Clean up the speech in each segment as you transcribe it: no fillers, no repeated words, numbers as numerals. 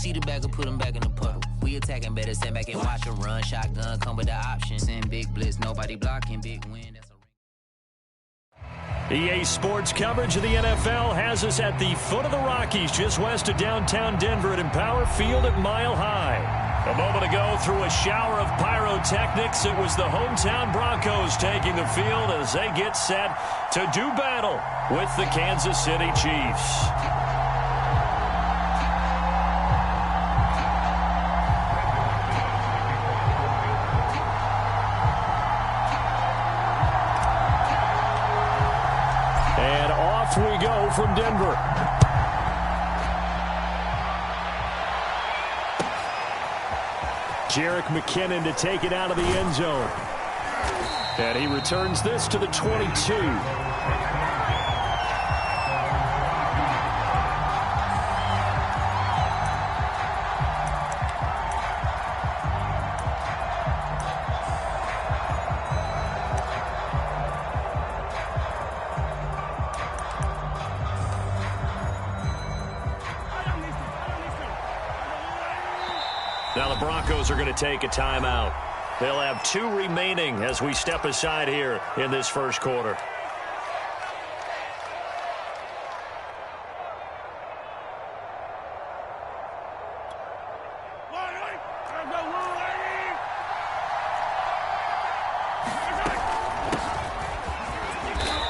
see the bagger, put him back in the puddle. We attacking, better stand back and watch him run. Shotgun come with the option. Send big blitz, nobody blocking. Big win, that's a EA Sports coverage of the NFL has us at the foot of the Rockies, just west of downtown Denver at Empower Field at Mile High. A moment ago, through a shower of pyrotechnics, it was the hometown Broncos taking the field as they get set to do battle with the Kansas City Chiefs. And off we go from Denver. Jerick McKinnon to take it out of the end zone. And he returns this to the 22. Now the Broncos are going to take a timeout. They'll have 2 remaining as we step aside here in this first quarter.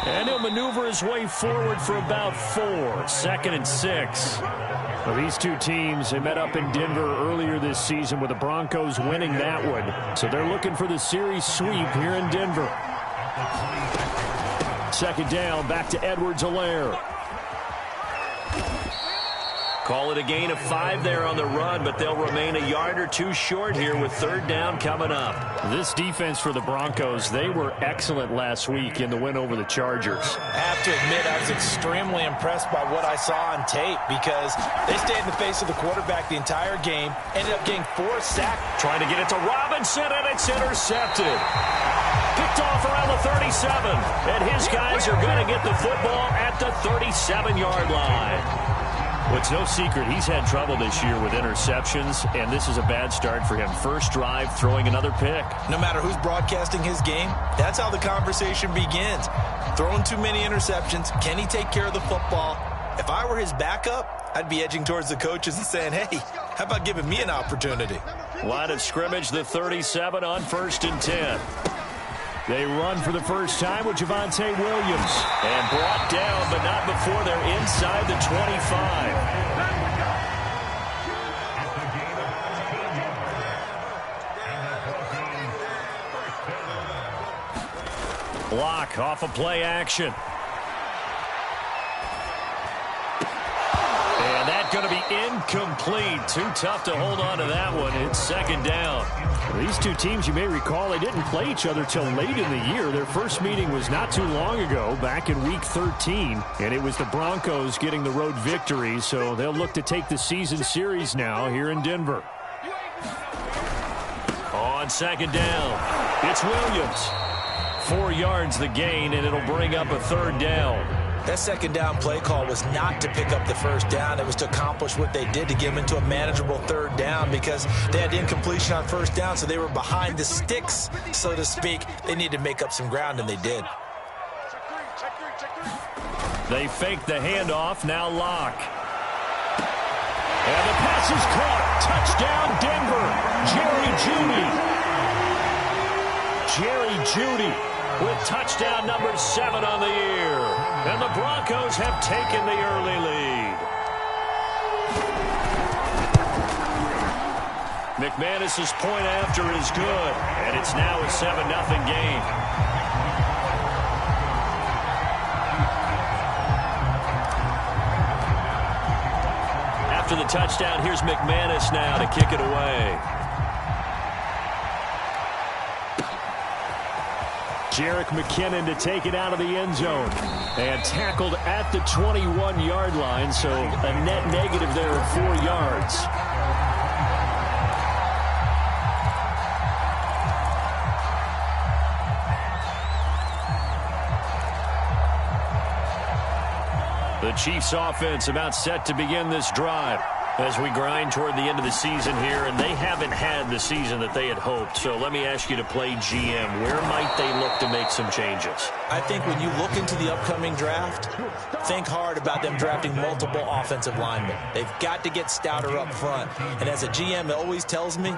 And he'll maneuver his way forward for about 4. 2nd and 6. Well, these two teams, they met up in Denver earlier this season with the Broncos winning that one. So they're looking for the series sweep here in Denver. 2nd down, back to Edwards-Helaire. Call it a gain of 5 there on the run, but they'll remain a yard or 2 short here with 3rd down coming up. This defense for the Broncos, they were excellent last week in the win over the Chargers. I have to admit, I was extremely impressed by what I saw on tape because they stayed in the face of the quarterback the entire game, ended up getting 4 sacks. Trying to get it to Robinson, and it's intercepted. Picked off around the 37, and his guys are going to get the football at the 37-yard line. Well, it's no secret he's had trouble this year with interceptions, and this is a bad start for him. First drive, throwing another pick. No matter who's broadcasting his game, that's how the conversation begins. Throwing too many interceptions, can he take care of the football? If I were his backup, I'd be edging towards the coaches and saying, hey, how about giving me an opportunity? Line of scrimmage, the 37 on 1st and 10. They run for the first time with Javonte Williams. And brought down, but not before they're inside the 25. Block off of play action. And that's going to be incomplete. Too tough to hold on to that one. It's 2nd down. These two teams, you may recall, they didn't play each other till late in the year. Their first meeting was not too long ago, back in Week 13. And it was the Broncos getting the road victory, so they'll look to take the season series now here in Denver. On 2nd down, it's Williams. 4 yards the gain, and it'll bring up a 3rd down. That 2nd down play call was not to pick up the 1st down. It was to accomplish what they did to get them into a manageable 3rd down because they had incompletion on 1st down, so they were behind the sticks, so to speak. They needed to make up some ground, and they did. They fake the handoff, now Locke. And the pass is caught. Touchdown, Denver. Jerry Jeudy with touchdown number 7 on the year. And the Broncos have taken the early lead. McManus's point after is good, and it's now a 7-0 game. After the touchdown, here's McManus now to kick it away. Jerick McKinnon to take it out of the end zone. And tackled at the 21-yard line, so a net negative there of 4 yards. The Chiefs offense about set to begin this drive. As we grind toward the end of the season here, and they haven't had the season that they had hoped. So let me ask you to play GM. Where might they look to make some changes? I think when you look into the upcoming draft, think hard about them drafting multiple offensive linemen. They've got to get stouter up front. And as a GM, it always tells me,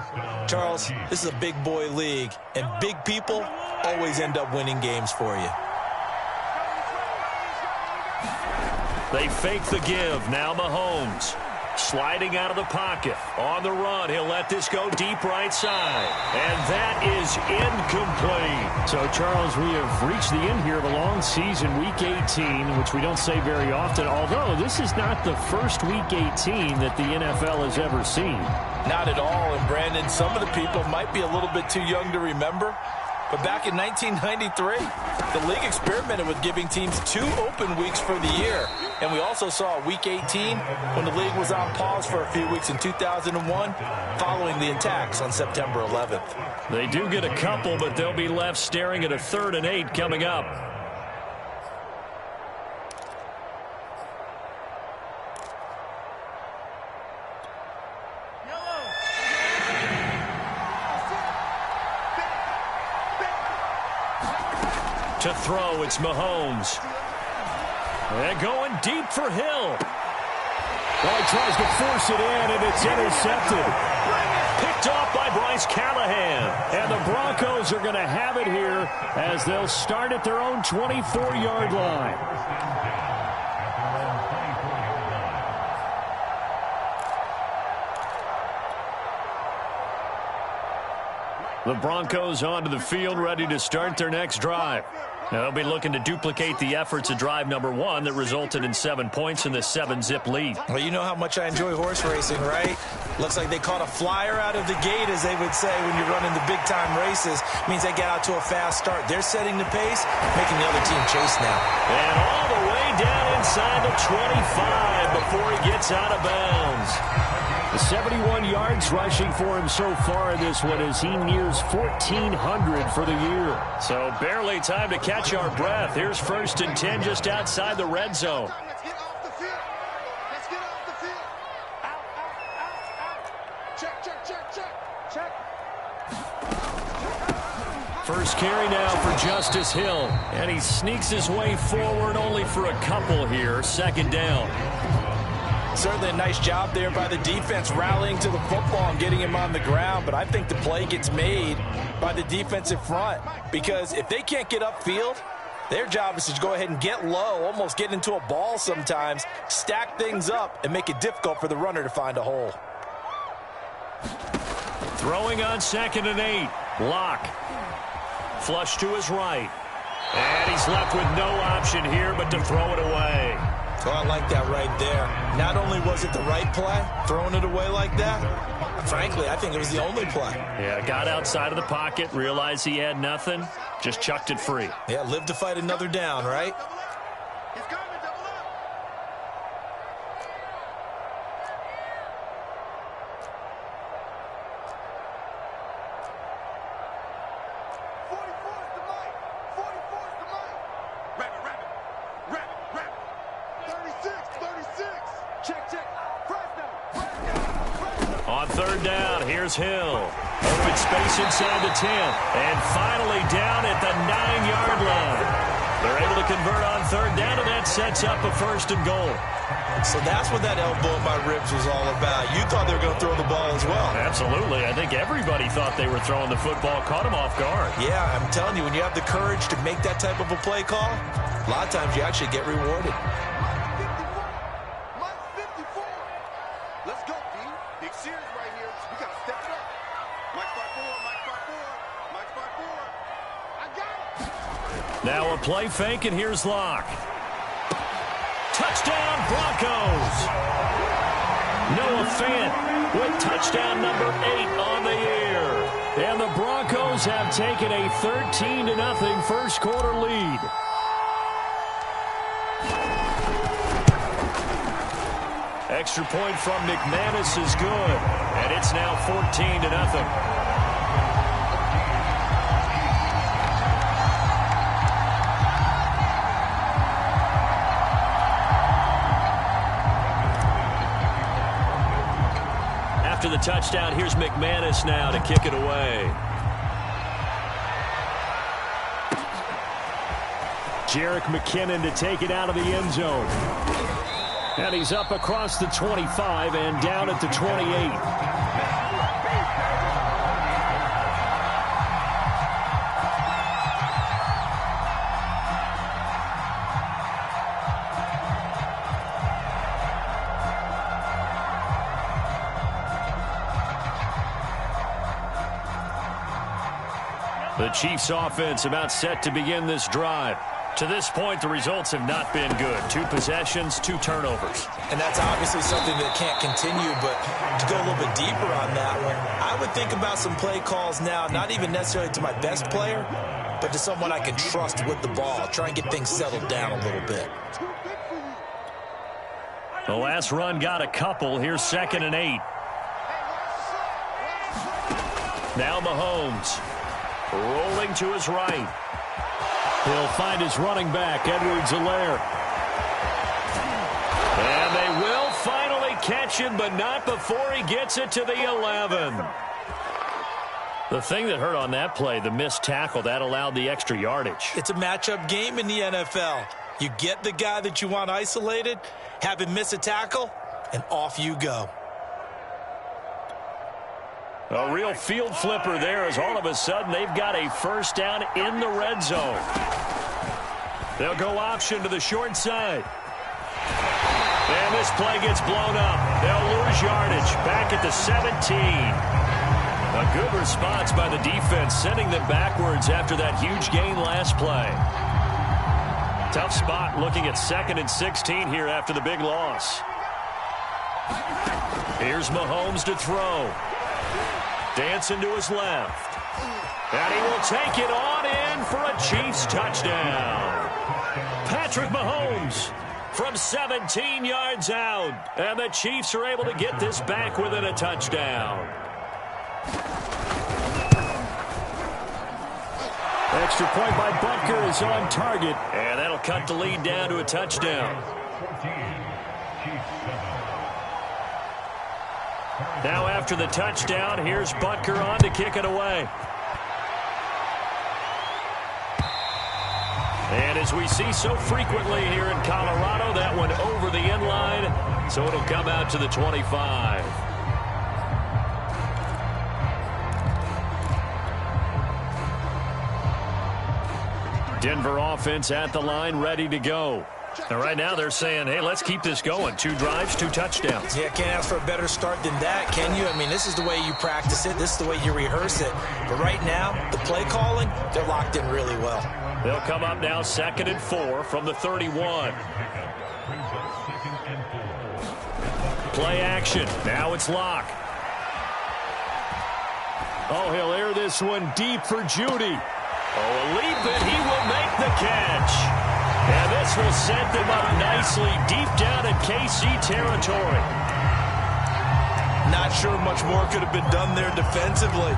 Charles, this is a big boy league, and big people always end up winning games for you. They fake the give. Now Mahomes. Sliding out of the pocket. On the run, he'll let this go deep right side. And that is incomplete. So, Charles, we have reached the end here of a long season, Week 18, which we don't say very often, although this is not the first Week 18 that the NFL has ever seen. Not at all. And, Brandon, some of the people might be a little bit too young to remember, but back in 1993, the league experimented with giving teams 2 open weeks for the year. And we also saw Week 18 when the league was on pause for a few weeks in 2001 following the attacks on September 11th. They do get a couple, but they'll be left staring at a 3rd and 8 coming up. To throw, it's Mahomes. And going deep for Hill. Well, he tries to force it in, and it's intercepted. Picked off by Bryce Callahan. And the Broncos are going to have it here as they'll start at their own 24-yard line. The Broncos onto the field, ready to start their next drive. Now, they'll be looking to duplicate the efforts of drive number 1 that resulted in 7 points in the 7-zip lead. Well, you know how much I enjoy horse racing, right? Looks like they caught a flyer out of the gate, as they would say when you're running the big-time races. Means they get out to a fast start. They're setting the pace, making the other team chase now. And all the way down inside the 25 before he gets out of bounds. 71 yards rushing for him so far in this one as he nears 1,400 for the year. So barely time to catch our breath. Here's 1st and 10 just outside the red zone. Let's get off the field. Let's get off the field. Out. Check. First carry now for Justice Hill. And he sneaks his way forward only for a couple here. 2nd down. Certainly a nice job there by the defense rallying to the football and getting him on the ground, but I think the play gets made by the defensive front because if they can't get upfield, their job is to go ahead and get low, almost get into a ball sometimes, stack things up, and make it difficult for the runner to find a hole. Throwing on 2nd and 8. Lock. Flush to his right. And he's left with no option here but to throw it away. So I like that right there. Not only was it the right play, throwing it away like that, frankly, I think it was the only play. Yeah, got outside of the pocket, realized he had nothing, just chucked it free. Yeah, live to fight another down, right? He's coming, double up. On 3rd down, here's Hill. Open space inside the 10. And finally down at the 9-yard line. They're able to convert on 3rd down, and that sets up a 1st and goal. So that's what that elbow in my ribs was all about. You thought they were going to throw the ball as well. Absolutely. I think everybody thought they were throwing the football, caught him off guard. Yeah, I'm telling you, when you have the courage to make that type of a play call, a lot of times you actually get rewarded. Let's go, D. Big series right here. We got to step it up. Mike 5-4. Mike 5-4. I got it. Now a play fake, and here's Locke. Touchdown, Broncos. Noah Fant with touchdown number 8 on the year. And the Broncos have taken a 13-0 first quarter lead. Extra point from McManus is good, and it's now 14-0. after the touchdown, here's McManus now to kick it away. Jerick McKinnon to take it out of the end zone. And he's up across the 25 and down at the 28. The Chiefs offense about set to begin this drive. To this point, the results have not been good. 2 possessions, 2 turnovers. And that's obviously something that can't continue, but to go a little bit deeper on that one, I would think about some play calls now, not even necessarily to my best player, but to someone I can trust with the ball. Try and get things settled down a little bit. The last run got a couple. Here's 2nd and 8. Now Mahomes. Rolling to his right. He'll find his running back, Edwards-Helaire. And they will finally catch him, but not before he gets it to the 11. The thing that hurt on that play, the missed tackle, that allowed the extra yardage. It's a matchup game in the NFL. You get the guy that you want isolated, have him miss a tackle, and off you go. A real field flipper there as all of a sudden they've got a first down in the red zone. They'll go option to the short side. And this play gets blown up. They'll lose yardage back at the 17. A good response by the defense, sending them backwards after that huge gain last play. Tough spot looking at 2nd and 16 here after the big loss. Here's Mahomes to throw. Dancing to his left. And he will take it on in for a Chiefs touchdown. Patrick Mahomes from 17 yards out. And the Chiefs are able to get this back within a touchdown. Extra point by Butker is on target. And that'll cut the lead down to a touchdown. Now after the touchdown, here's Butker on to kick it away. And as we see so frequently here in Colorado, that one over the end line, so it'll come out to the 25. Denver offense at the line, ready to go. And right now they're saying, hey, let's keep this going. 2 drives, 2 touchdowns. Yeah, can't ask for a better start than that, can you? I mean, this is the way you practice it. This is the way you rehearse it. But right now, the play calling, they're locked in really well. They'll come up now 2nd and 4 from the 31. Play action. Now it's Locke. Oh, he'll air this one deep for Judy. Oh, a leap, and he will make the catch. And this will set them up nicely deep down in KC territory. Not sure much more could have been done there defensively.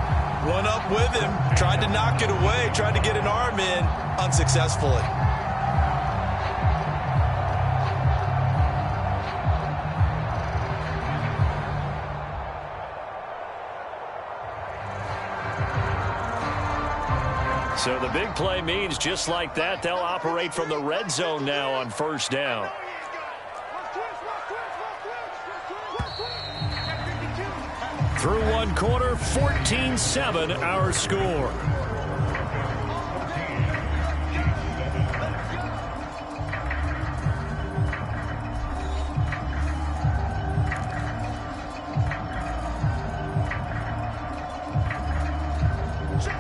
One up with him, tried to knock it away, tried to get an arm in, unsuccessfully. So the big play means just like that, they'll operate from the red zone now on first down. Through 1 quarter, 14-7 our score.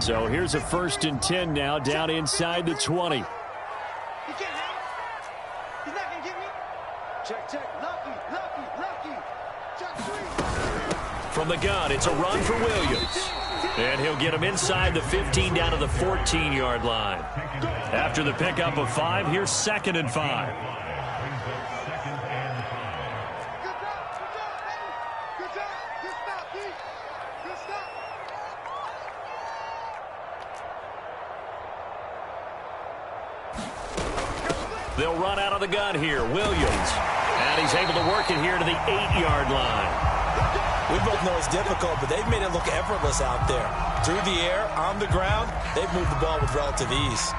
So here's a 1st and 10 now down inside the 20. He can't have it. He's not going to get me. Check. Lucky. Check 3. From the gun, it's a run for Williams. And he'll get him inside the 15 down to the 14-yard line. After the pickup of 5, here's 2nd and 5. They'll run out of the gun here. Williams. And he's able to work it here to the 8-yard line. We both know it's difficult, but they've made it look effortless out there. Through the air, on the ground, they've moved the ball with relative ease.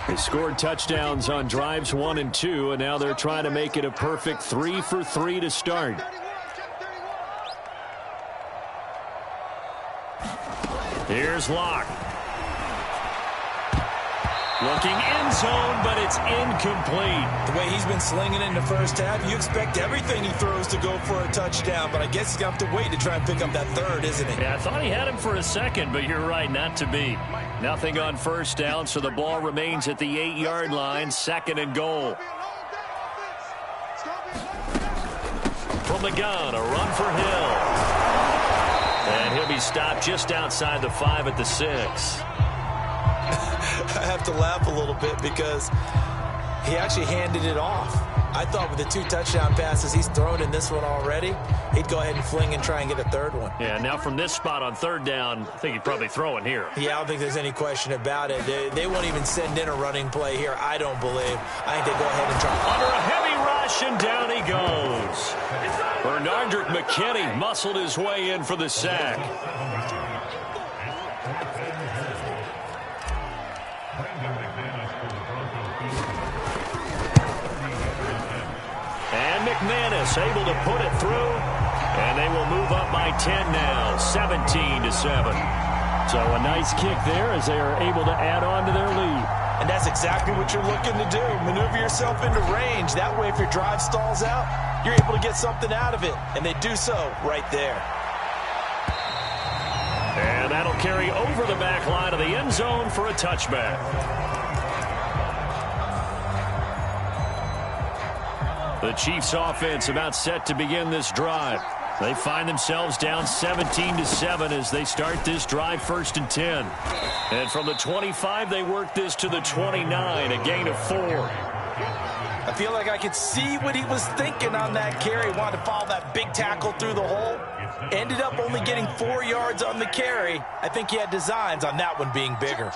They scored touchdowns on drives 1 and 2, and now they're trying to make it a perfect 3 for 3 to start. Here's Locke. Looking end zone, but it's incomplete. The way he's been slinging in the first half, you expect everything he throws to go for a touchdown, but I guess he's going to have to wait to try and pick up that third, isn't he? Yeah, I thought he had him for a second, but you're right, not to be. Nothing on first down, so the ball remains at the 8-yard line, 2nd and goal. From the gun, a run for Hill. And he'll be stopped just outside the 5 at the 6. I have to laugh a little bit because he actually handed it off. I thought with the 2 touchdown passes he's thrown in this one already, he'd go ahead and fling and try and get a third one. Yeah, now from this spot on 3rd down, I think he'd probably throw it here. Yeah, I don't think there's any question about it. They won't even send in a running play here, I don't believe. I think they go ahead and try. Under a heavy rush, and down he goes. Bernardrick McKinney muscled his way in for the sack. And McManus able to put it through, and they will move up by 10 now, 17-7. So a nice kick there as they are able to add on to their lead. And that's exactly what you're looking to do. Maneuver yourself into range. That way, if your drive stalls out, you're able to get something out of it. And they do so right there. And that'll carry over the back line of the end zone for a touchback. The Chiefs offense about set to begin this drive. They find themselves down 17-7 as they start this drive 1st and 10. And from the 25, they work this to the 29, a gain of 4. I feel like I could see what he was thinking on that carry. Wanted to follow that big tackle through the hole. Ended up only getting 4 yards on the carry. I think he had designs on that one being bigger.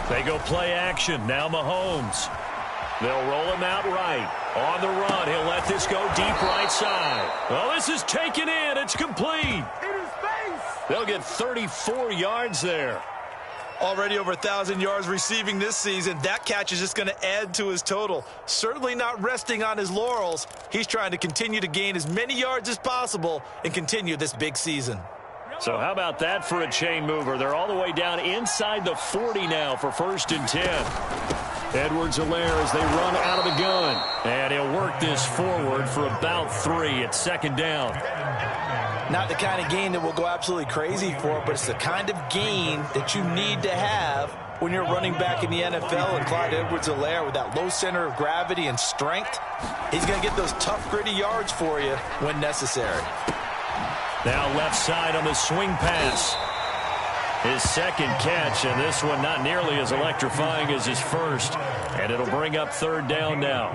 They go play action. Now Mahomes. They'll roll him out right. On the run, he'll let this go deep right side. Well, this is taken in. It's complete. They'll get 34 yards there. Already over 1,000 yards receiving this season. That catch is just going to add to his total. Certainly not resting on his laurels. He's trying to continue to gain as many yards as possible and continue this big season. So how about that for a chain mover? They're all the way down inside the 40 now for 1st and 10. Edwards-Helaire as they run out of the gun. And he'll work this forward for about 3 at 2nd down. Not the kind of gain that we'll go absolutely crazy for, but it's the kind of gain that you need to have when you're running back in the NFL. And Clyde Edwards-Helaire with that low center of gravity and strength, he's going to get those tough, gritty yards for you when necessary. Now left side on the swing pass. His 2nd catch, and this one not nearly as electrifying as his first. And it'll bring up 3rd down now.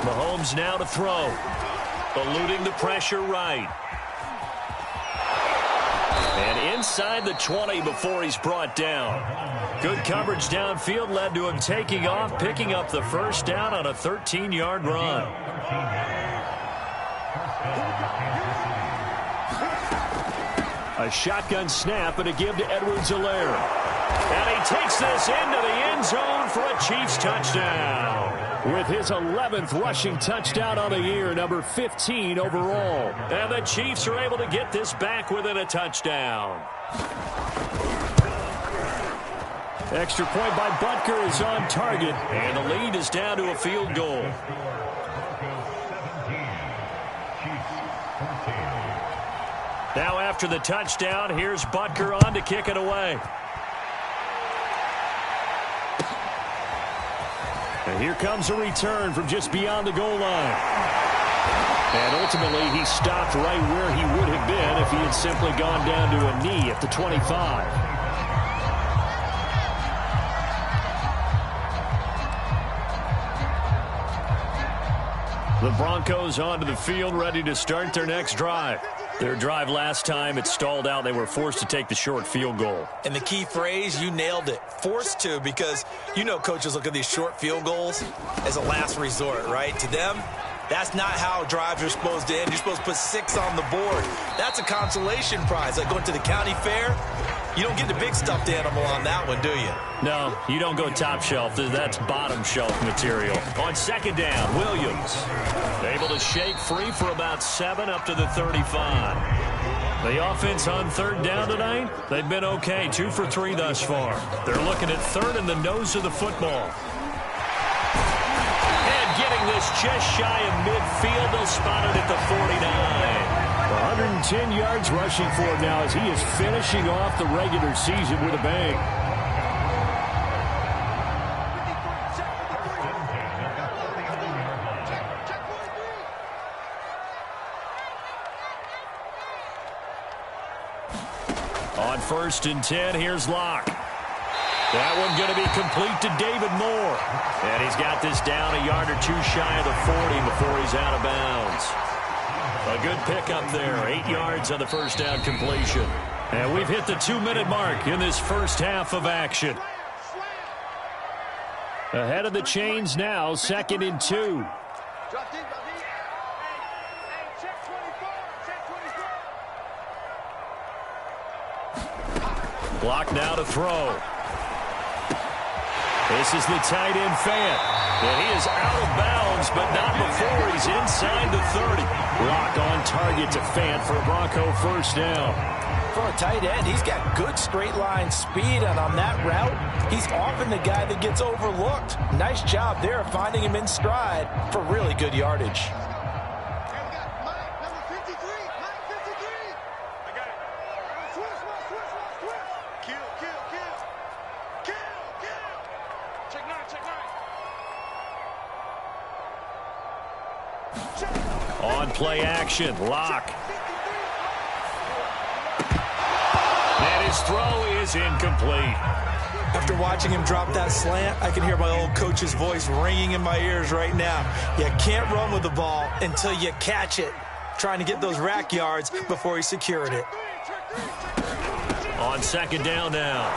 Mahomes now to throw. Eluding the pressure right. And inside the 20 before he's brought down. Good coverage downfield led to him taking off, picking up the 1st down on a 13-yard run. A shotgun snap and a give to Edwards-Helaire. And he takes this into the end zone for a Chiefs touchdown. With his 11th rushing touchdown on the year, number 15 overall. And the Chiefs are able to get this back within a touchdown. Extra point by Butker is on target, and the lead is down to a field goal. Now after the touchdown, here's Butker on to kick it away. And here comes a return from just beyond the goal line. And ultimately, he stopped right where he would have been if he had simply gone down to a knee at the 25. The Broncos onto the field, ready to start their next drive. Their drive last time, it stalled out. They were forced to take the short field goal. And the key phrase, you nailed it. Forced to, because you know coaches look at these short field goals as a last resort, right? To them, that's not how drives are supposed to end. You're supposed to put 6 on the board. That's a consolation prize. Like going to the county fair, you don't get the big stuffed animal on that one, do you? No, you don't go top shelf. That's bottom shelf material. On second down, Williams able to shake free for about 7 up to the 35. The offense on third down tonight, they've been okay. 2 for 3 thus far. They're looking at third in the nose of the football. And getting this just shy of midfield, they'll spot it at the 49. 110 yards rushing for him now as he is finishing off the regular season with a bang. On 1st and 10, here's Locke. That one going to be complete to David Moore. And he's got this down a yard or 2 shy of the 40 before he's out of bounds. A good pickup there. 8 yards on the first down completion. And we've hit the 2-minute mark in this first half of action. Ahead of the chains now, 2nd and 2. Block now to throw. This is the tight end Fant. And he is out of bounds, but not before he's inside the 30. Rock on target to Fant for a Bronco first down. For a tight end, he's got good straight line speed, and on that route, he's often the guy that gets overlooked. Nice job there of finding him in stride for really good yardage. On play action, Locke. And his throw is incomplete. After watching him drop that slant, I can hear my old coach's voice ringing in my ears right now. You can't run with the ball until you catch it. Trying to get those rack yards before he secured it. On second down now,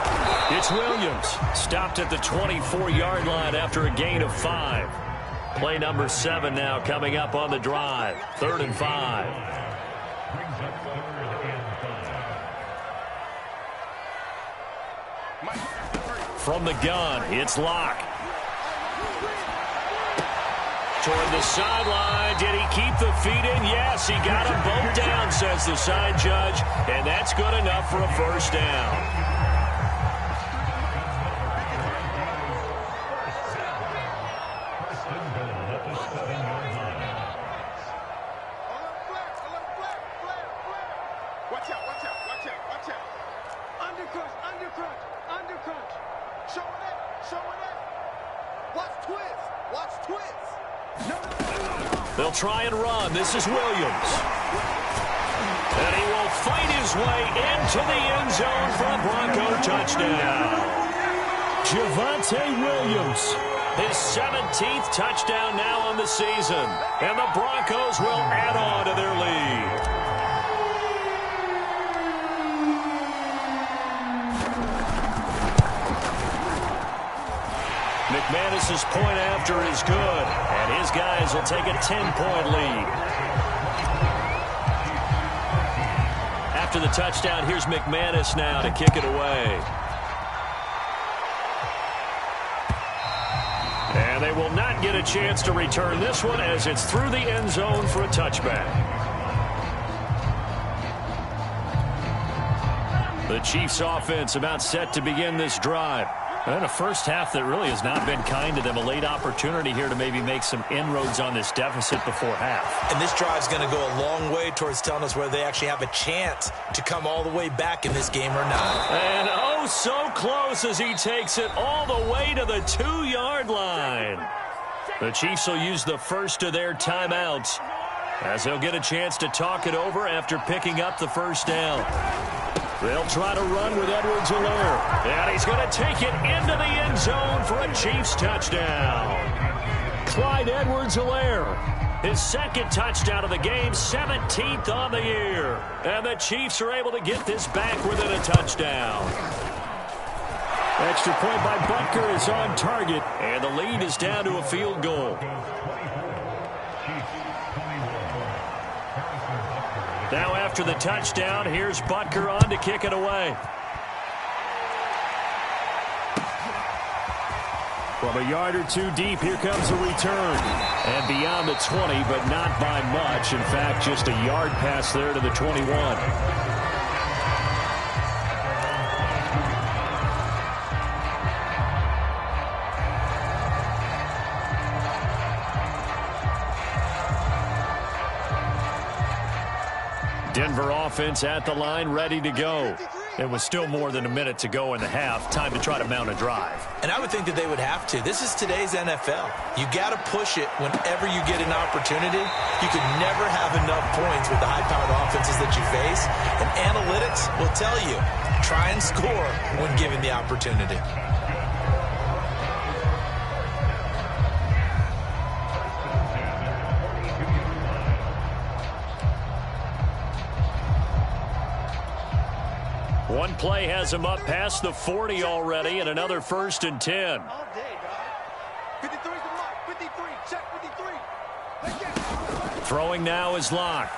it's Williams. Stopped at the 24-yard line after a gain of 5. Play number 7 now coming up on the drive. 3rd and 5. From the gun, it's Locke. Toward the sideline. Did he keep the feet in? Yes, he got them both down, says the side judge. And that's good enough for a first down. They'll try and run. This is Williams. And he will fight his way into the end zone for a Bronco touchdown. Javonte Williams. His 17th touchdown now on the season. And the Broncos will add on to their lead. McManus's point after is good, and his guys will take a 10-point lead. After the touchdown, here's McManus now to kick it away. And they will not get a chance to return this one as it's through the end zone for a touchback. The Chiefs offense about set to begin this drive. And a first half that really has not been kind to them. A late opportunity here to maybe make some inroads on this deficit before half. And this drive is going to go a long way towards telling us whether they actually have a chance to come all the way back in this game or not. And oh, so close as he takes it all the way to the 2-yard line. The Chiefs will use the first of their timeouts as they'll get a chance to talk it over after picking up the first down. They'll try to run with Edwards-Helaire. And he's going to take it into the end zone for a Chiefs touchdown. Clyde Edwards-Helaire His second touchdown of the game, 17th on the year. And the Chiefs are able to get this back within a touchdown. Extra point by Butker is on target, and the lead is down to a field goal. Now after the touchdown, here's Butker on to kick it away. From a yard or two deep, here comes a return. And beyond the 20, but not by much. In fact, just a yard pass there to the 21. Denver offense at the line, ready to go. It was still more than a minute to go in the half. Time to try to mount a drive. And I would think that they would have to. This is today's NFL. You got to push it whenever you get an opportunity. You could never have enough points with the high-powered offenses that you face. And analytics will tell you, try and score when given the opportunity. One play has him up past the 40 already, and another 1st and 10. All day, dog. 53's the mark. 53. Check 53. Let's get. Throwing now is Locke.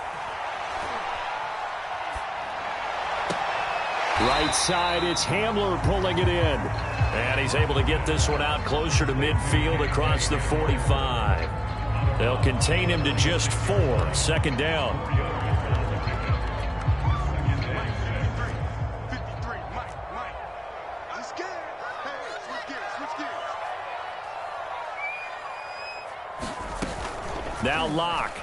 Right side, it's Hamler pulling it in. And he's able to get this one out closer to midfield across the 45. They'll contain him to just 4. 2nd down. Now Locke.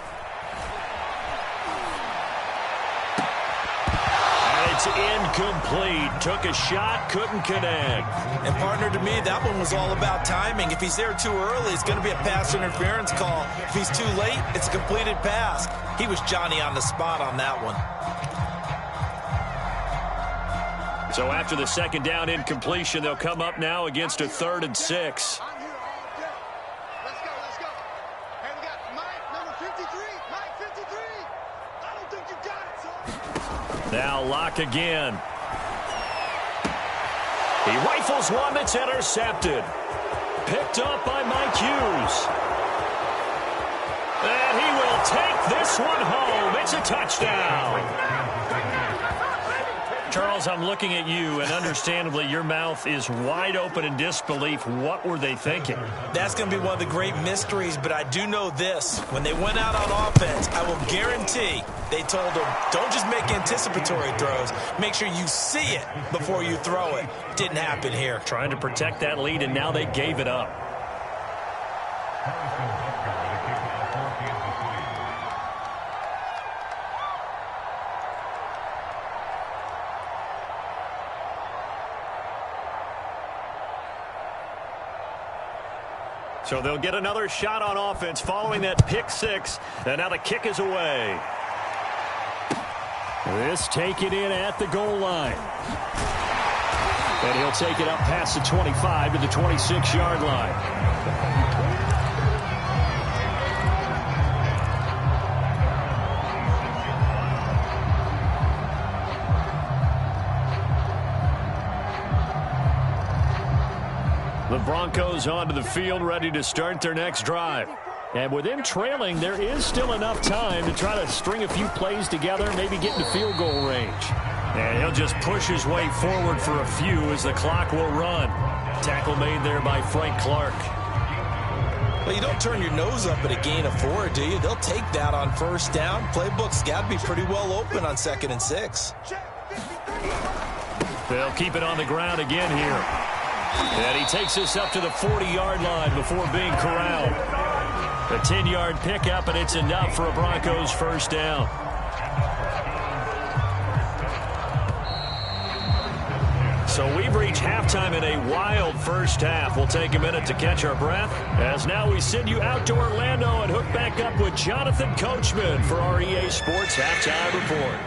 And it's incomplete. Took a shot, couldn't connect. And partner, to me, that one was all about timing. If he's there too early, it's going to be a pass interference call. If he's too late, it's a completed pass. He was Johnny on the spot on that one. So after the 2nd down incompletion, they'll come up now against a 3rd and 6. Now Locke again. He rifles one that's intercepted. Picked up by Mike Hughes. And he will take this one home. It's a touchdown. Charles, I'm looking at you, and understandably, your mouth is wide open in disbelief. What were they thinking? That's going to be one of the great mysteries, but I do know this. When they went out on offense, I will guarantee they told them, don't just make anticipatory throws. Make sure you see it before you throw it. Didn't happen here. Trying to protect that lead, and now they gave it up. So they'll get another shot on offense following that pick 6. And now the kick is away. This taken in at the goal line. And he'll take it up past the 25 to the 26-yard line. The Broncos onto the field, ready to start their next drive. And with them trailing, there is still enough time to try to string a few plays together, maybe get into field goal range. And he'll just push his way forward for a few as the clock will run. Tackle made there by Frank Clark. Well, you don't turn your nose up at a gain of 4, do you? They'll take that on 1st down. Playbook's got to be pretty well open on 2nd and 6. They'll keep it on the ground again here. And he takes this up to the 40-yard line before being corralled. A 10-yard pickup, and it's enough for a Broncos 1st down. So we've reached halftime in a wild first half. We'll take a minute to catch our breath, as now we send you out to Orlando and hook back up with Jonathan Coachman for our EA Sports Halftime Report.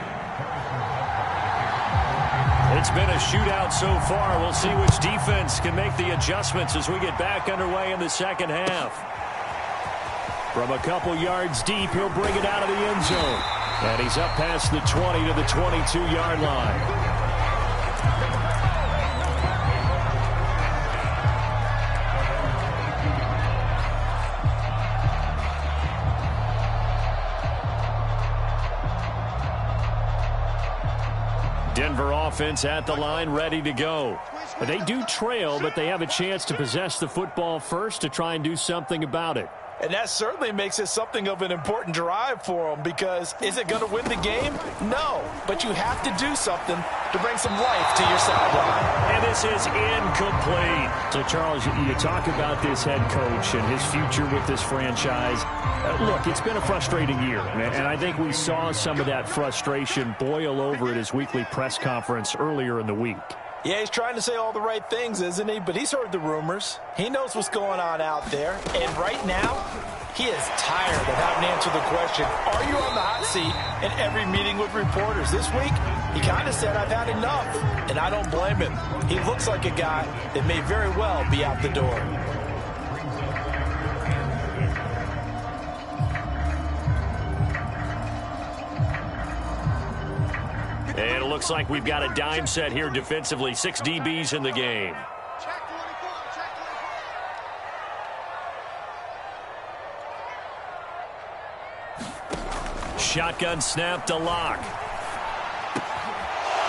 It's been a shootout so far. We'll see which defense can make the adjustments as we get back underway in the 2nd half. From a couple yards deep, he'll bring it out of the end zone. And he's up past the 20 to the 22-yard line. Denver offense at the line, ready to go. They do trail, but they have a chance to possess the football first to try and do something about it. And that certainly makes it something of an important drive for them, because is it going to win the game? No, but you have to do something to bring some life to your sideline. And this is incomplete. So, Charles, you talk about this head coach and his future with this franchise. Look, it's been a frustrating year, and I think we saw some of that frustration boil over at his weekly press conference earlier in the week. Yeah, he's trying to say all the right things, isn't he? But he's heard the rumors. He knows what's going on out there. And right now, he is tired of having to answer the question, are you on the hot seat in every meeting with reporters? This week, he kind of said, I've had enough. And I don't blame him. He looks like a guy that may very well be out the door. And it looks like we've got a dime set here defensively. 6 DBs in the game. Shotgun snap to Locke.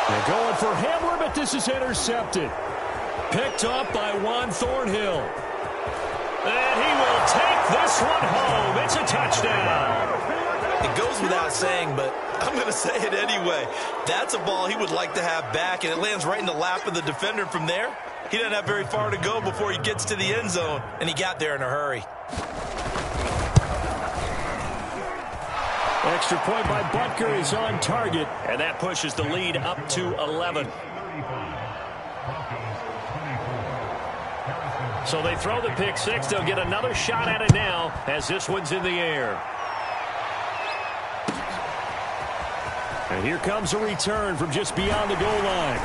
They're going for Hamler, but this is intercepted. Picked up by Juan Thornhill. And he will take this one home. It's a touchdown. It goes without saying, but I'm going to say it anyway. That's a ball he would like to have back, and it lands right in the lap of the defender from there. He doesn't have very far to go before he gets to the end zone, and he got there in a hurry. Extra point by Butker is on target, and that pushes the lead up to 11. So they throw the pick six. They'll get another shot at it now as this one's in the air. And here comes a return from just beyond the goal line.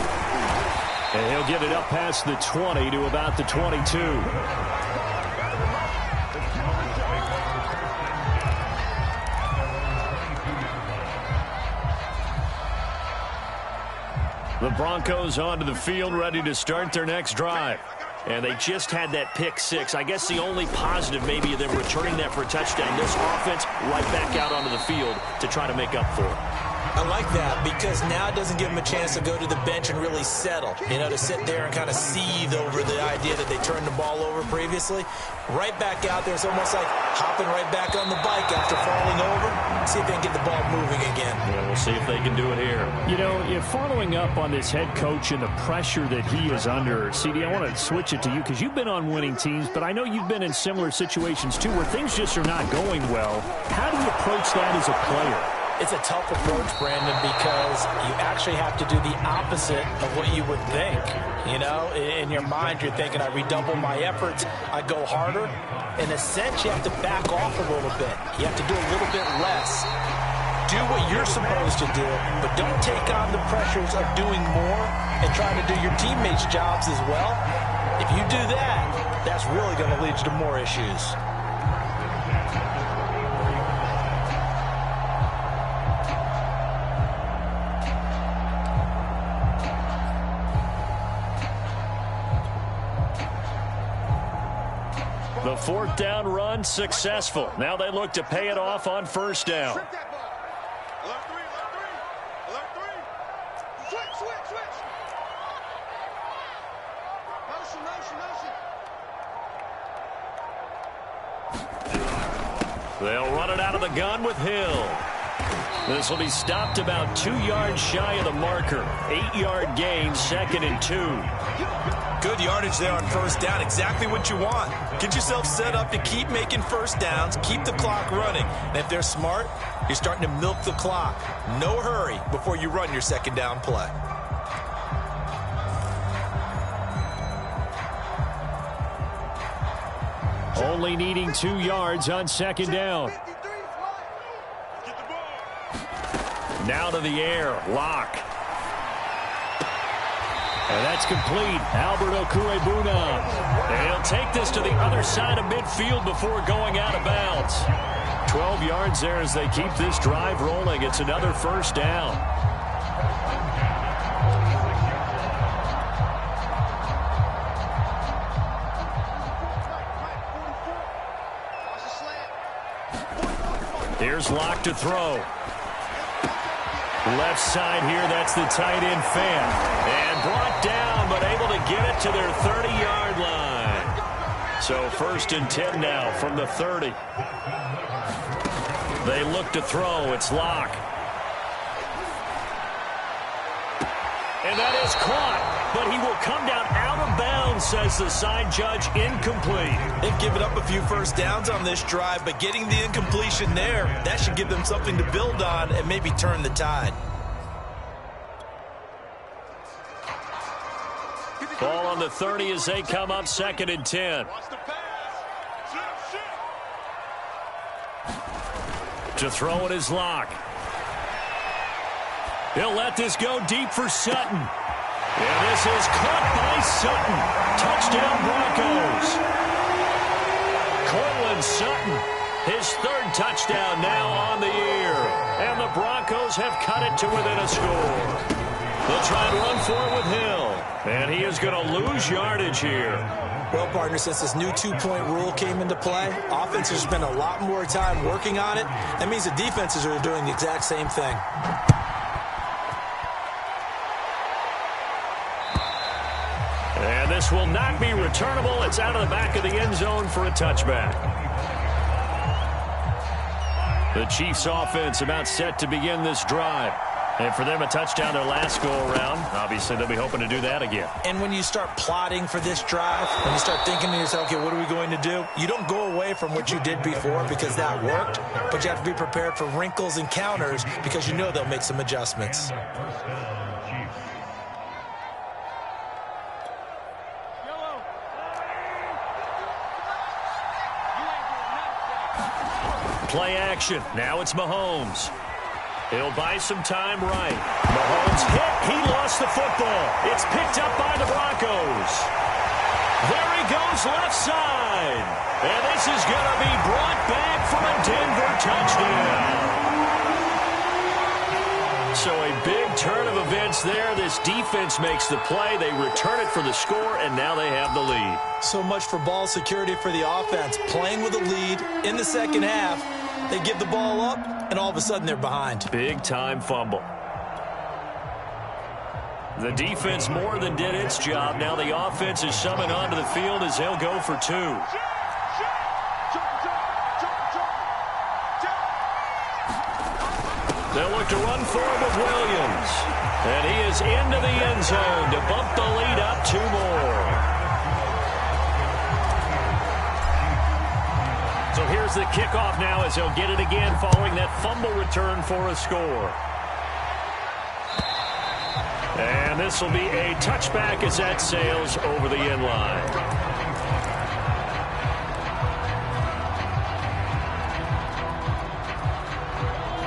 And he'll get it up past the 20 to about the 22. The Broncos onto the field, ready to start their next drive. And they just had that pick six. I guess the only positive maybe of them returning that for a touchdown. This offense right back out onto the field to try to make up for it. I like that, because now it doesn't give them a chance to go to the bench and really settle, to sit there and kind of seethe over the idea that they turned the ball over previously. Right back out there, it's almost like hopping right back on the bike after falling over. See if they can get the ball moving again. Yeah, we'll see if they can do it here. Following up on this head coach and the pressure that he is under, CD, I want to switch it to you because you've been on winning teams, but I know you've been in similar situations too where things just are not going well. How do you approach that as a player? It's a tough approach, Brandon, because you actually have to do the opposite of what you would think. In your mind, you're thinking, I redouble my efforts, I go harder. In a sense, you have to back off a little bit. You have to do a little bit less. Do what you're supposed to do, but don't take on the pressures of doing more and trying to do your teammates' jobs as well. If you do that, that's really going to lead you to more issues. The fourth down run successful. Now they look to pay it off on first down. Alert three. Switch. Motion. They'll run it out of the gun with Hill. This will be stopped about 2 yards shy of the marker. 8-yard gain, 2nd and 2. Good yardage there on first down. Exactly what you want. Get yourself set up to keep making first downs, keep the clock running. And if they're smart, you're starting to milk the clock. No hurry before you run your second down play. Only needing 2 yards on second down. Now to the air, Locke. And that's complete. Albert Okwuegbunam. And he'll take this to the other side of midfield before going out of bounds. 12 yards there as they keep this drive rolling. It's another first down. Here's Locke to throw. Left side here, that's the tight end fan. And brought down, but able to get it to their 30-yard line. So 1st and 10 now from the 30. They look to throw. It's Locke. And that is caught, but he will come down out of bounds, says the side judge. Incomplete. They've given up a few first downs on this drive, but getting the incompletion there, that should give them something to build on and maybe turn the tide. Ball on the 30 as they come up 2nd and 10. To throw it is Locke. He'll let this go deep for Sutton. And this is caught by Sutton. Touchdown Broncos. Cortland Sutton, his 3rd touchdown now on the year. And the Broncos have cut it to within a score. They'll try and run for it with Hill. And he is going to lose yardage here. Well, partner, since this new 2-point rule came into play, offenses spend a lot more time working on it. That means the defenses are doing the exact same thing. And this will not be returnable. It's out of the back of the end zone for a touchback. The Chiefs offense about set to begin this drive. And for them, a touchdown their last go-around. Obviously, they'll be hoping to do that again. And when you start plotting for this drive, when you start thinking to yourself, okay, what are we going to do? You don't go away from what you did before because that worked, but you have to be prepared for wrinkles and counters because you know they'll make some adjustments. Play action. Now it's Mahomes. He'll buy some time right. Mahomes hit. He lost the football. It's picked up by the Broncos. There he goes left side. And this is going to be brought back for a Denver touchdown. So a big turn of events there. This defense makes the play. They return it for the score, and now they have the lead. So much for ball security for the offense. Playing with a lead in the second half. They give the ball up, and all of a sudden they're behind. Big-time fumble. The defense more than did its job. Now the offense is summoned onto the field as they'll go for 2. They'll look to run forward with Williams. And he is into the end zone to bump the lead up 2 more. So here's the kickoff now as they'll get it again following that fumble return for a score. And this will be a touchback as that sails over the end line.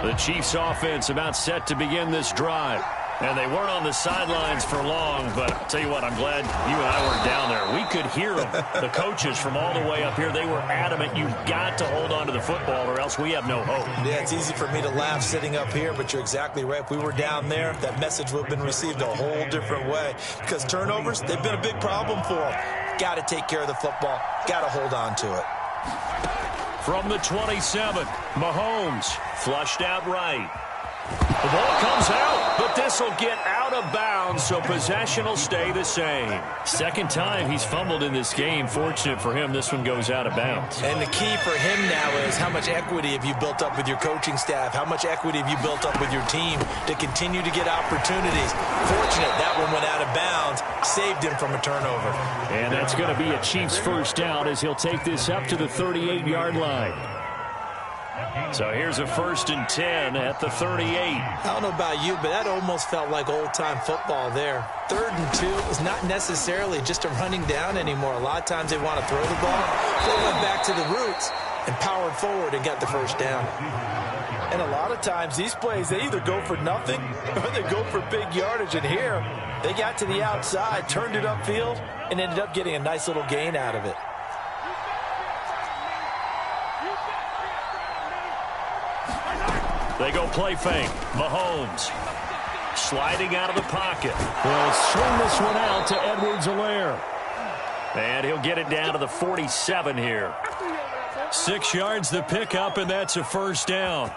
The Chiefs offense about set to begin this drive. And they weren't on the sidelines for long, but I'll tell you what, I'm glad you and I weren't down there. We could hear them, the coaches from all the way up here. They were adamant, you've got to hold on to the football or else we have no hope. Yeah, it's easy for me to laugh sitting up here, but you're exactly right. If we were down there, that message would have been received a whole different way. Because turnovers, they've been a big problem for them. Got to take care of the football. Got to hold on to it. From the 27, Mahomes flushed out right. The ball comes out, but this will get out of bounds, so possession will stay the same. Second time he's fumbled in this game. Fortunate for him, this one goes out of bounds. And the key for him now is how much equity have you built up with your coaching staff? How much equity have you built up with your team to continue to get opportunities? Fortunate that one went out of bounds, saved him from a turnover. And that's going to be a Chiefs first down as he'll take this up to the 38-yard line. So here's a 1st and 10 at the 38. I don't know about you, but that almost felt like old-time football there. 3rd and 2 is not necessarily just a running down anymore. A lot of times they want to throw the ball. They went back to the roots and powered forward and got the first down. And a lot of times these plays, they either go for nothing or they go for big yardage. And here, they got to the outside, turned it upfield, and ended up getting a nice little gain out of it. They go play fake. Mahomes sliding out of the pocket. He'll swing this one out to Edwards-Helaire. And he'll get it down to the 47 here. 6 yards the pickup, and that's a first down.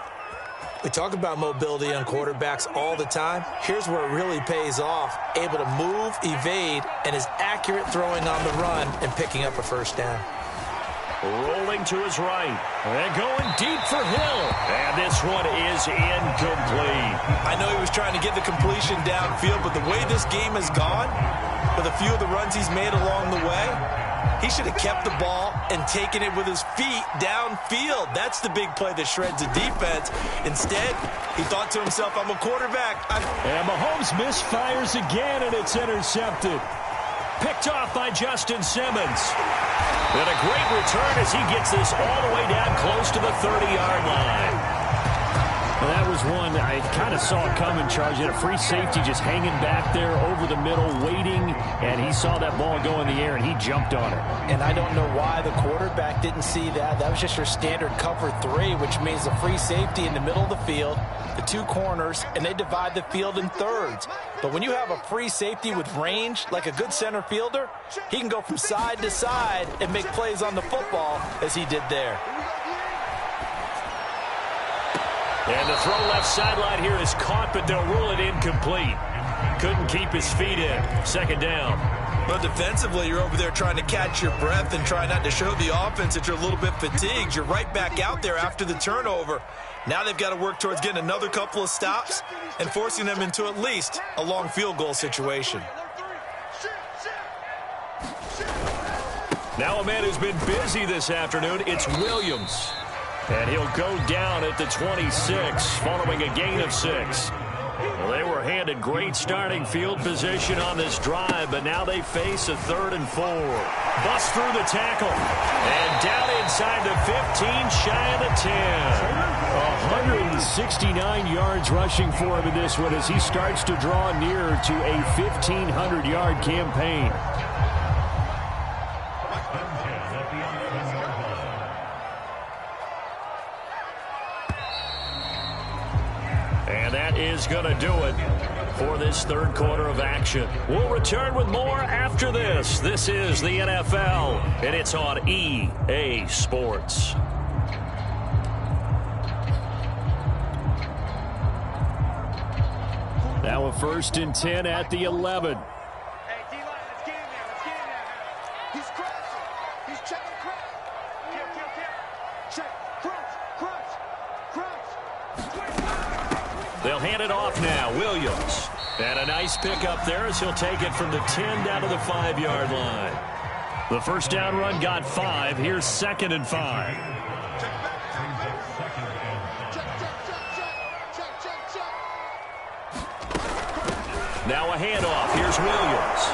We talk about mobility on quarterbacks all the time. Here's where it really pays off. Able to move, evade, and is accurate throwing on the run and picking up a first down. Rolling to his right. And going deep for Hill. And this one is incomplete. I know he was trying to get the completion downfield, but the way this game has gone, with a few of the runs he's made along the way, he should have kept the ball and taken it with his feet downfield. That's the big play that shreds the defense. Instead, he thought to himself, I'm a quarterback. And Mahomes misfires again, and it's intercepted. Picked off by Justin Simmons. And a great return as he gets this all the way down close to the 30-yard line. Well, that was one I kind of saw it coming, Charles. You had a free safety just hanging back there over the middle, waiting, and he saw that ball go in the air, and he jumped on it. And I don't know why the quarterback didn't see that. That was just your standard cover 3, which means a free safety in the middle of the field, the 2 corners, and they divide the field in thirds. But when you have a free safety with range, like a good center fielder, he can go from side to side and make plays on the football as he did there. And the throw left sideline here is caught, but they'll rule it incomplete. Couldn't keep his feet in. Second down. But defensively, you're over there trying to catch your breath and try not to show the offense that you're a little bit fatigued. You're right back out there after the turnover. Now they've got to work towards getting another couple of stops and forcing them into at least a long field goal situation. Now a man who's been busy this afternoon, it's Williams. And he'll go down at the 26 following a gain of 6. Well, they were handed great starting field position on this drive, but now they face a 3rd and 4. Bust through the tackle. And down inside the 15, shy of the 10. 169 yards rushing for him in this one as he starts to draw near to a 1,500-yard campaign. And that is going to do it for this third quarter of action. We'll return with more after this. This is the NFL, and it's on EA Sports. Now a 1st and 10 at the 11. Hey, D-line, let's get in there. Let's get in there. He's crashing. He's checking crash. Kill. Check. Crunch. They'll hand it off now. Williams. And a nice pickup there as he'll take it from the 10 down to the 5-yard line. The first down run got 5. Here's 2nd and 5. Now a handoff. Here's Williams.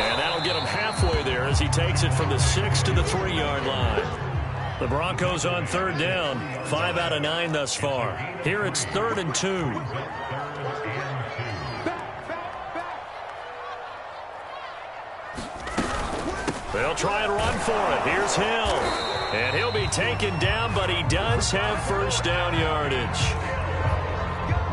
And that'll get him halfway there as he takes it from the 6 to the 3-yard line. The Broncos on 3rd down. 5 out of 9 thus far. Here it's 3rd and 2. They'll try and run for it. Here's Hill. And he'll be taken down, but he does have first down yardage.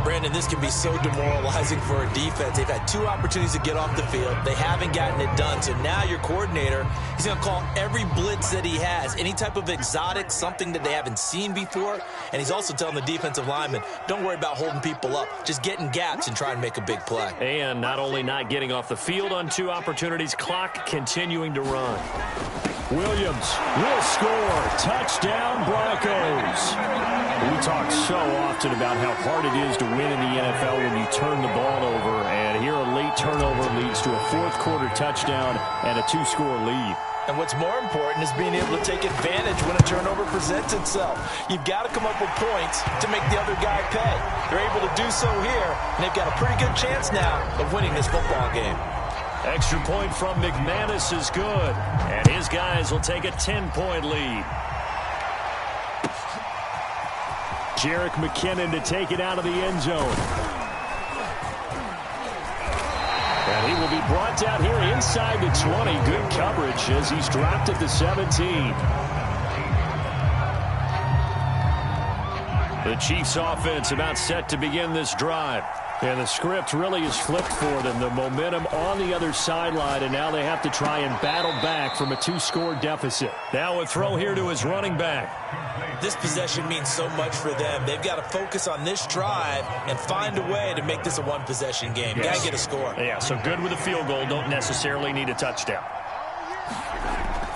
Brandon, this can be so demoralizing for a defense. They've had 2 opportunities to get off the field. They haven't gotten it done. So now your coordinator, he's going to call every blitz that he has, any type of exotic, something that they haven't seen before. And he's also telling the defensive linemen, don't worry about holding people up. Just get in gaps and try and make a big play. And not only not getting off the field on 2 opportunities, clock continuing to run. Williams will score. Touchdown, Broncos. We talk so often about how hard it is to win in the NFL when you turn the ball over. And here a late turnover leads to a 4th quarter touchdown and a 2-score lead. And what's more important is being able to take advantage when a turnover presents itself. You've got to come up with points to make the other guy pay. They're able to do so here, and they've got a pretty good chance now of winning this football game. Extra point from McManus is good. And his guys will take a 10-point lead. Jerick McKinnon to take it out of the end zone. And he will be brought down here inside the 20. Good coverage as he's dropped at the 17. The Chiefs offense about set to begin this drive. And the script really is flipped for them. The momentum on the other sideline, and now they have to try and battle back from a 2-score deficit. Now a throw here to his running back. This possession means so much for them. They've got to focus on this drive and find a way to make this a one-possession game. Yes. Got to get a score. Yeah, so good with a field goal. Don't necessarily need a touchdown.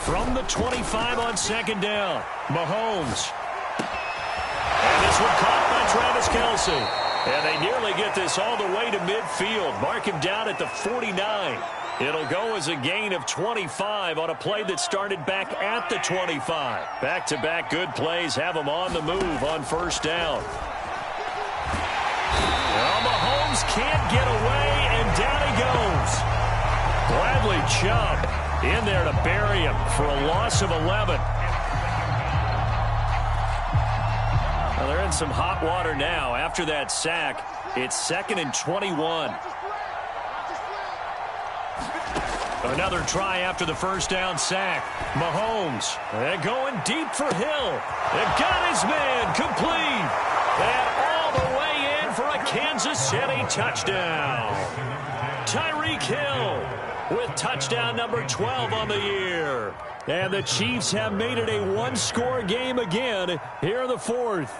From the 25 on second down, Mahomes. And this one caught by Travis Kelce. And they nearly get this all the way to midfield. Mark him down at the 49. It'll go as a gain of 25 on a play that started back at the 25. Back-to-back good plays have them on the move on first down. Well, Mahomes can't get away, and down he goes. Bradley Chubb in there to bury him for a loss of 11. Well, they're in some hot water now. After that sack, it's 2nd and 21. Another try after the first down sack. Mahomes, they're going deep for Hill. They've got his man complete. And all the way in for a Kansas City touchdown. Tyreek Hill with touchdown number 12 on the year. And the Chiefs have made it a one-score game again here in the fourth.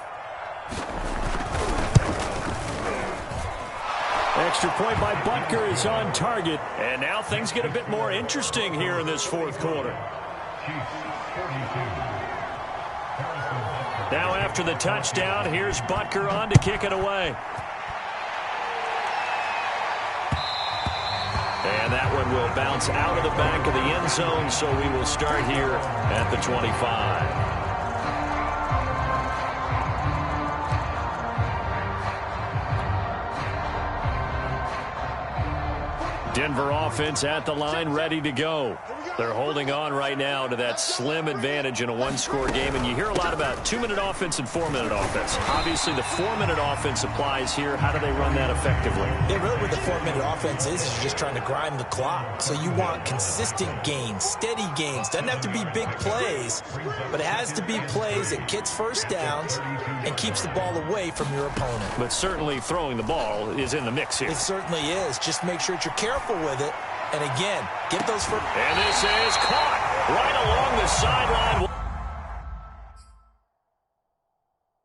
Extra point by Butker is on target. And now things get a bit more interesting here in this fourth quarter. Now after the touchdown, here's Butker on to kick it away. And that one will bounce out of the back of the end zone, so we will start here at the 25. Denver offense at the line, ready to go. They're holding on right now to that slim advantage in a one-score game, and you hear a lot about 2-minute offense and 4-minute offense. Obviously, the 4-minute offense applies here. How do they run that effectively? Yeah, really what the 4-minute offense is you're just trying to grind the clock. So you want consistent gains, steady gains. Doesn't have to be big plays, but it has to be plays that gets first downs and keeps the ball away from your opponent. But certainly throwing the ball is in the mix here. It certainly is. Just make sure that you're careful with it. And again, get those first. And this is caught right along the sideline.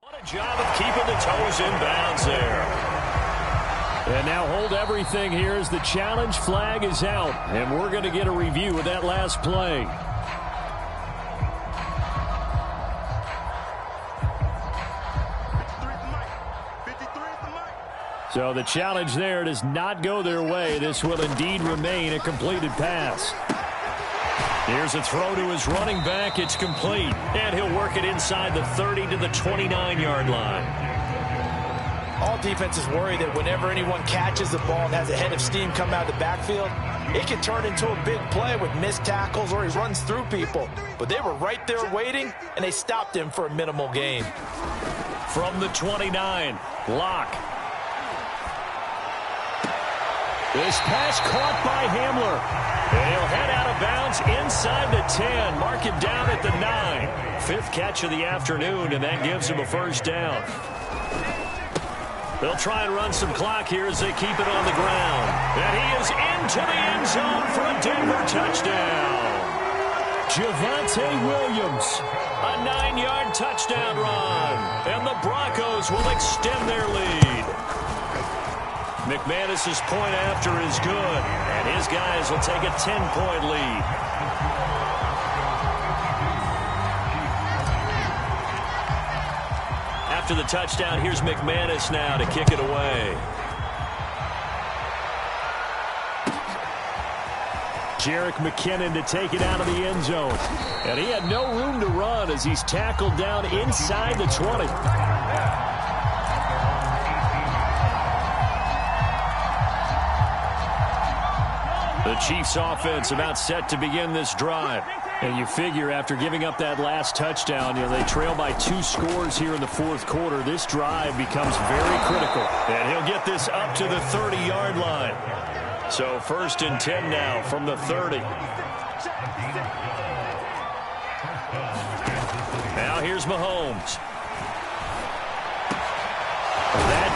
What a job of keeping the toes in bounds there. And now hold everything here as the challenge flag is out. And we're going to get a review of that last play. So the challenge there does not go their way. This will indeed remain a completed pass. Here's a throw to his running back. It's complete. And he'll work it inside the 30 to the 29-yard line. All defenses worry that whenever anyone catches the ball and has a head of steam come out of the backfield, it can turn into a big play with missed tackles or he runs through people. But they were right there waiting, and they stopped him for a minimal gain. From the 29, Locke. This pass caught by Hamler. And he'll head out of bounds inside the 10. Mark him down at the 9. Fifth catch of the afternoon, and that gives him a first down. They'll try and run some clock here as they keep it on the ground. And he is into the end zone for a Denver touchdown. Javonte Williams. A 9-yard touchdown run. And the Broncos will extend their lead. McManus's point after is good, and his guys will take a 10-point lead. After the touchdown, here's McManus now to kick it away. Jerick McKinnon to take it out of the end zone. And he had no room to run as he's tackled down inside the 20. The Chiefs offense about set to begin this drive. And you figure after giving up that last touchdown, they trail by 2 scores here in the fourth quarter. This drive becomes very critical. And he'll get this up to the 30-yard line. So 1st and 10 now from the 30. Now here's Mahomes.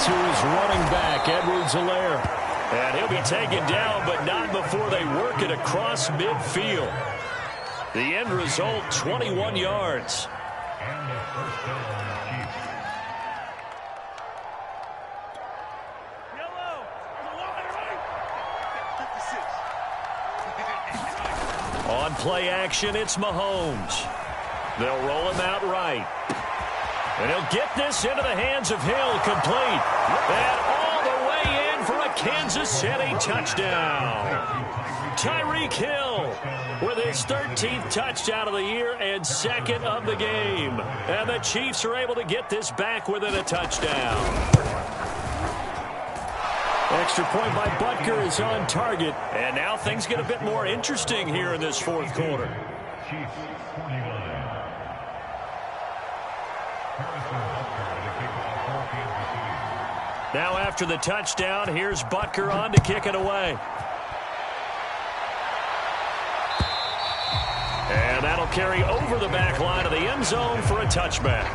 to his running back, Edwards-Helaire. And he'll be taken down, but not before they work it across midfield. The end result, 21 yards. On play action, it's Mahomes. They'll roll him out right. And he'll get this into the hands of Hill, complete. And all the way in for a Kansas City touchdown. Tyreek Hill with his 13th touchdown of the year and second of the game. And the Chiefs are able to get this back within a touchdown. Extra point by Butker is on target. And now things get a bit more interesting here in this fourth quarter. Now after the touchdown, here's Butker on to kick it away. And that'll carry over the back line of the end zone for a touchback.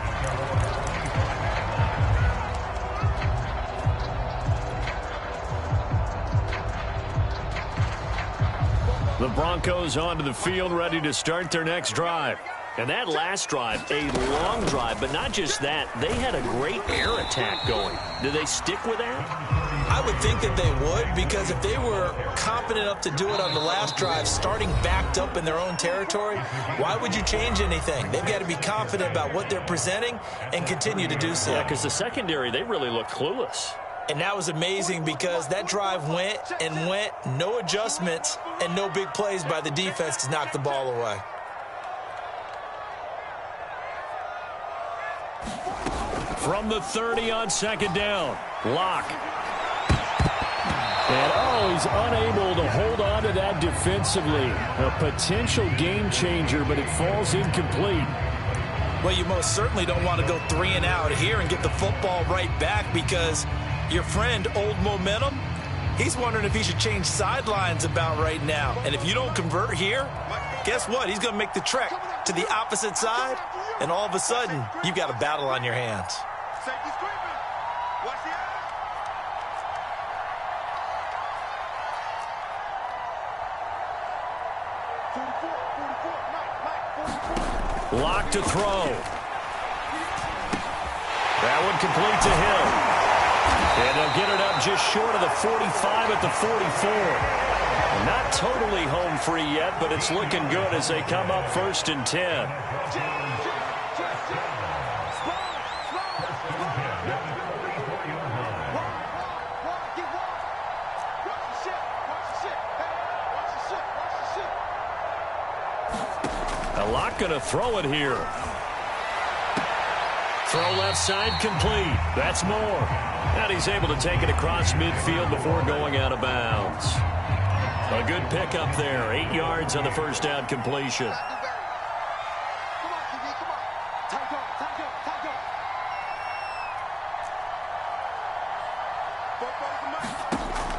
The Broncos onto the field, ready to start their next drive. And that last drive, a long drive, but not just that. They had a great air attack going. Do they stick with that? I would think that they would, because if they were confident enough to do it on the last drive, starting backed up in their own territory, why would you change anything? They've got to be confident about what they're presenting and continue to do so. Yeah, because the secondary, they really looked clueless. And that was amazing because that drive went and went, no adjustments, and no big plays by the defense to knock the ball away. From the 30 on second down, Locke. And, he's unable to hold on to that defensively. A potential game changer, but it falls incomplete. Well, you most certainly don't want to go 3 and out here and get the football right back, because your friend, Old Momentum, he's wondering if he should change sidelines about right now. And if you don't convert here, guess what? He's going to make the trek to the opposite side, and all of a sudden, you've got a battle on your hands. Safety's creeping. Watch the eye. 44, Mike, 44. Locke to throw. That one complete to Hill. And they'll get it up just short of the 45 at the 44. Not totally home free yet, but it's looking good as they come up 1st and 10. Locke going to throw it here. Throw left side complete. That's more. And he's able to take it across midfield before going out of bounds. A good pickup there. 8 yards on the first down completion.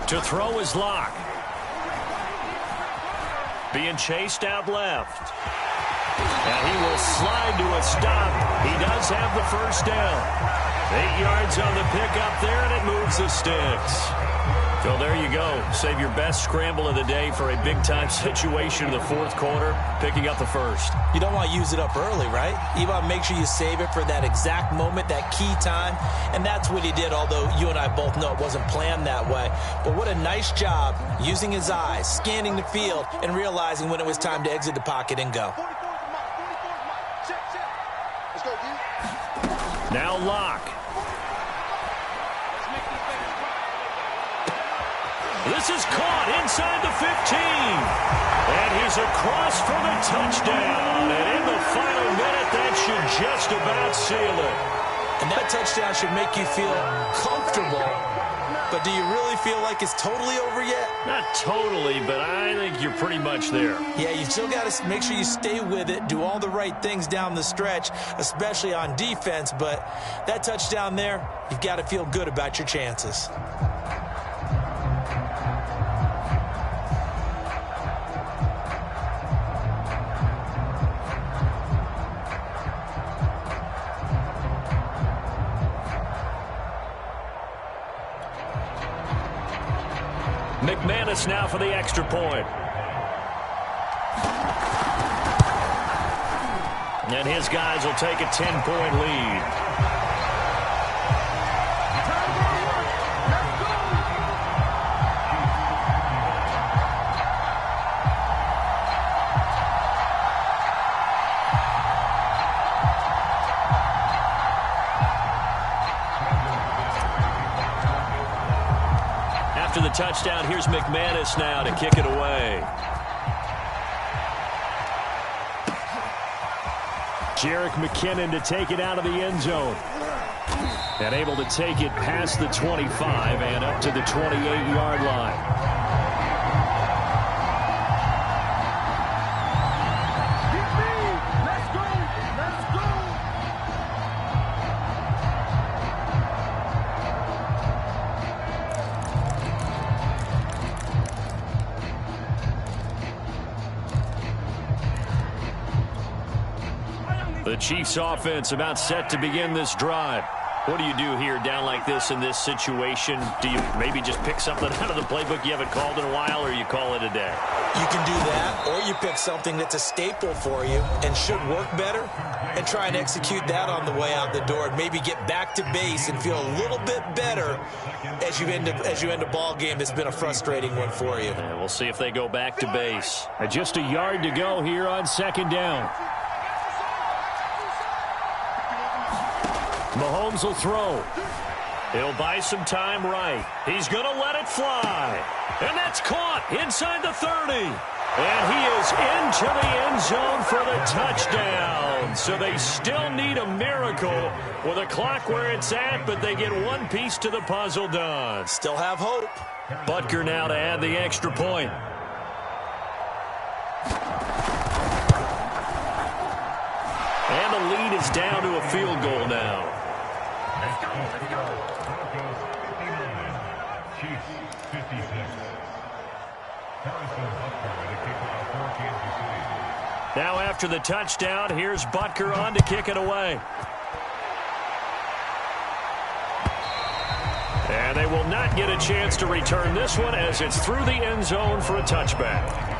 To throw is Locke. Being chased out left. And he will slide to a stop. He does have the first down. 8 yards on the pickup there, and it moves the sticks. So there you go. Save your best scramble of the day for a big-time situation in the fourth quarter, picking up the first. You don't want to use it up early, right? You want to make sure you save it for that exact moment, that key time. And that's what he did, although you and I both know it wasn't planned that way. But what a nice job using his eyes, scanning the field, and realizing when it was time to exit the pocket and go. Now Locke. This is caught inside the 15. And he's across for the touchdown. And in the final minute, that should just about seal it. And that touchdown should make you feel comfortable. But do you really feel like it's totally over yet? Not totally, but I think you're pretty much there. Yeah, you still got to make sure you stay with it, do all the right things down the stretch, especially on defense. But that touchdown there, you've got to feel good about your chances. McManus now for the extra point. And his guys will take a 10-point lead. After the touchdown, here's McManus now to kick it away. Jerick McKinnon to take it out of the end zone. And able to take it past the 25 and up to the 28-yard line. The Chiefs offense about set to begin this drive. What do you do here down like this in this situation? Do you maybe just pick something out of the playbook you haven't called in a while, or you call it a day? You can do that, or you pick something that's a staple for you and should work better and try and execute that on the way out the door and maybe get back to base and feel a little bit better as you end a ball game that's been a frustrating one for you. And we'll see if they go back to base. And just a yard to go here on second down. Mahomes will throw. He'll buy some time right. He's going to let it fly. And that's caught inside the 30. And he is into the end zone for the touchdown. So they still need a miracle with a clock where it's at, but they get one piece to the puzzle done. Still have hope. Butker now to add the extra point. And the lead is down to a field goal now. Let's go. Broncos 59, Chiefs 56. Harrison Butker with a kickoff for Kansas City. Now after the touchdown, here's Butker on to kick it away. And they will not get a chance to return this one as it's through the end zone for a touchback.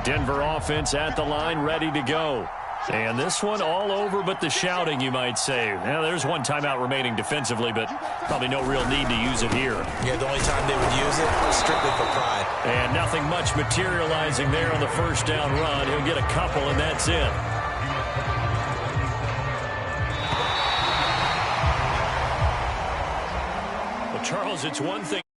Denver offense at the line, ready to go. And this one all over but the shouting, you might say. Now, there's one timeout remaining defensively, but probably no real need to use it here. Yeah, the only time they would use it was strictly for pride. And nothing much materializing there on the first down run. He'll get a couple, and that's it. Well, Charles, it's one thing.